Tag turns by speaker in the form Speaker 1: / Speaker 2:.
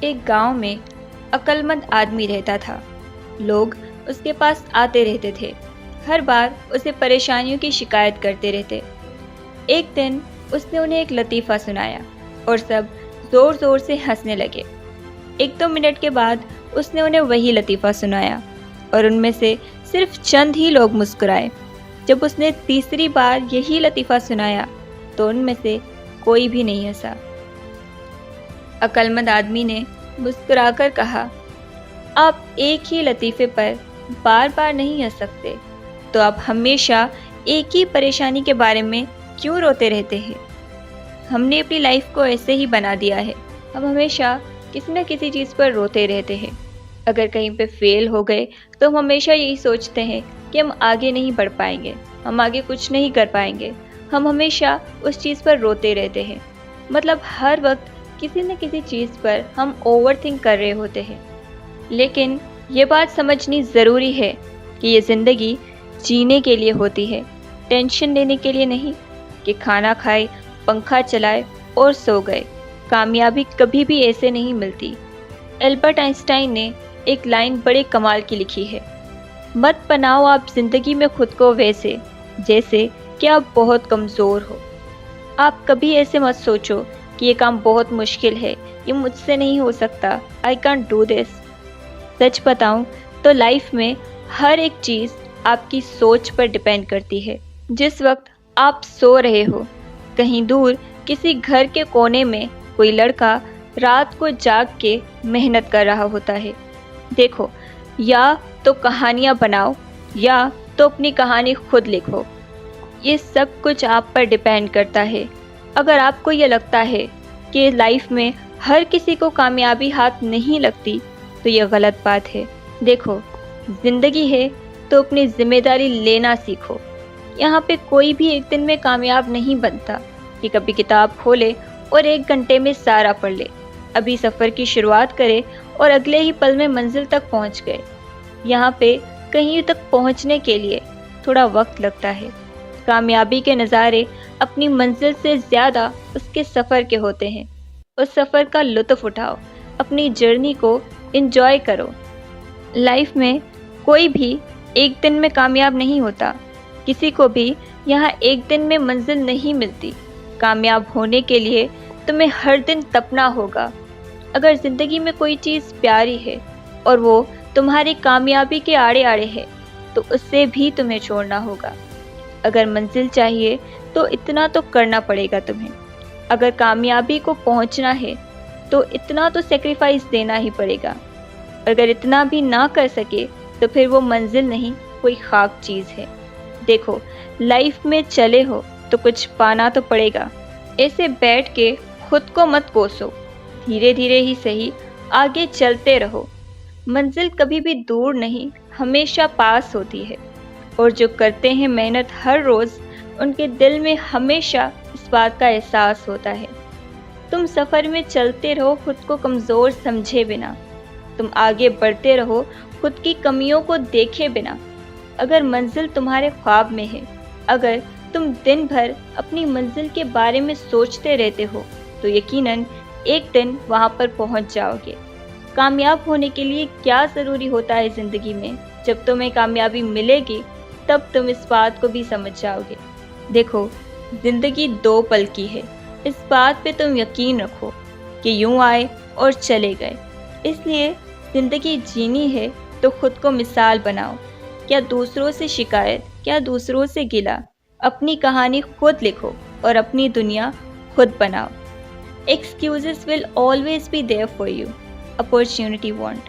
Speaker 1: एक गांव में अक्लमंद आदमी रहता था। लोग उसके पास आते रहते थे, हर बार उसे परेशानियों की शिकायत करते रहते। एक दिन उसने उन्हें एक लतीफ़ा सुनाया और सब ज़ोर ज़ोर से हंसने लगे। 1-2 मिनट के बाद उसने उन्हें वही लतीफ़ा सुनाया और उनमें से सिर्फ चंद ही लोग मुस्कुराए। जब उसने तीसरी बार यही लतीफ़ा सुनाया तो उनमें से कोई भी नहीं हंसा। अक्लमंद आदमी ने मुस्कुराकर कहा, आप एक ही लतीफ़े पर बार बार नहीं हंस सकते, तो आप हमेशा एक ही परेशानी के बारे में क्यों रोते रहते हैं? हमने अपनी लाइफ को ऐसे ही बना दिया है, हम हमेशा किसी न किसी चीज़ पर रोते रहते हैं। अगर कहीं पे फेल हो गए तो हम हमेशा यही सोचते हैं कि हम आगे नहीं बढ़ पाएंगे, हम आगे कुछ नहीं कर पाएंगे। हम हमेशा उस चीज़ पर रोते रहते हैं। मतलब हर वक्त किसी न किसी चीज़ पर हम ओवरथिंक कर रहे होते हैं। लेकिन ये बात समझनी ज़रूरी है कि ये ज़िंदगी जीने के लिए होती है, टेंशन लेने के लिए नहीं कि खाना खाए, पंखा चलाए और सो गए। कामयाबी कभी भी ऐसे नहीं मिलती। एल्बर्ट आइंस्टाइन ने एक लाइन बड़े कमाल की लिखी है, मत बनाओ आप ज़िंदगी में खुद को वैसे जैसे कि आप बहुत कमज़ोर हो। आप कभी ऐसे मत सोचो कि ये काम बहुत मुश्किल है, ये मुझसे नहीं हो सकता, आई कांट डू दिस। सच बताऊं तो लाइफ में हर एक चीज़ आपकी सोच पर डिपेंड करती है। जिस वक्त आप सो रहे हो, कहीं दूर किसी घर के कोने में कोई लड़का रात को जाग के मेहनत कर रहा होता है। देखो, या तो कहानियाँ बनाओ या तो अपनी कहानी खुद लिखो। ये सब कुछ आप पर डिपेंड करता है। अगर आपको ये लगता है कि लाइफ में हर किसी को कामयाबी हाथ नहीं लगती तो ये गलत बात है। देखो, ज़िंदगी है तो अपनी जिम्मेदारी लेना सीखो। यहाँ पे कोई भी एक दिन में कामयाब नहीं बनता कि कभी किताब खोले और 1 घंटे में सारा पढ़ ले। अभी सफ़र की शुरुआत करे और अगले ही पल में मंजिल तक पहुँच गए। यहाँ पे कहीं तक पहुँचने के लिए थोड़ा वक्त लगता है। कामयाबी के नज़ारे अपनी मंजिल से ज़्यादा उसके सफ़र के होते हैं। उस सफ़र का लुत्फ़ उठाओ, अपनी जर्नी को एंजॉय करो। लाइफ में कोई भी एक दिन में कामयाब नहीं होता, किसी को भी यहाँ एक दिन में मंजिल नहीं मिलती। कामयाब होने के लिए तुम्हें हर दिन तपना होगा। अगर ज़िंदगी में कोई चीज़ प्यारी है और वो तुम्हारी कामयाबी के आड़े आड़े है तो उससे भी तुम्हें छोड़ना होगा। अगर मंजिल चाहिए तो इतना तो करना पड़ेगा तुम्हें। अगर कामयाबी को पहुंचना है तो इतना तो सेक्रीफाइस देना ही पड़ेगा। अगर इतना भी ना कर सके तो फिर वो मंजिल नहीं, कोई खाक चीज़ है। देखो, लाइफ में चले हो तो कुछ पाना तो पड़ेगा। ऐसे बैठ के खुद को मत कोसो, धीरे धीरे ही सही आगे चलते रहो। मंजिल कभी भी दूर नहीं, हमेशा पास होती है। और जो करते हैं मेहनत हर रोज़, उनके दिल में हमेशा इस बात का एहसास होता है। तुम सफ़र में चलते रहो खुद को कमज़ोर समझे बिना। तुम आगे बढ़ते रहो खुद की कमियों को देखे बिना। अगर मंजिल तुम्हारे ख्वाब में है, अगर तुम दिन भर अपनी मंजिल के बारे में सोचते रहते हो तो यकीनन एक दिन वहाँ पर पहुँच जाओगे। कामयाब होने के लिए क्या ज़रूरी होता है ज़िंदगी में, जब तुम्हें कामयाबी मिलेगी तब तुम इस बात को भी समझ जाओगे। देखो, ज़िंदगी 2 पल की है, इस बात पे तुम यकीन रखो कि यूँ आए और चले गए। इसलिए ज़िंदगी जीनी है तो खुद को मिसाल बनाओ। क्या दूसरों से शिकायत, क्या दूसरों से गिला। अपनी कहानी खुद लिखो और अपनी दुनिया खुद बनाओ। Excuses will always be there for you. Opportunity won't.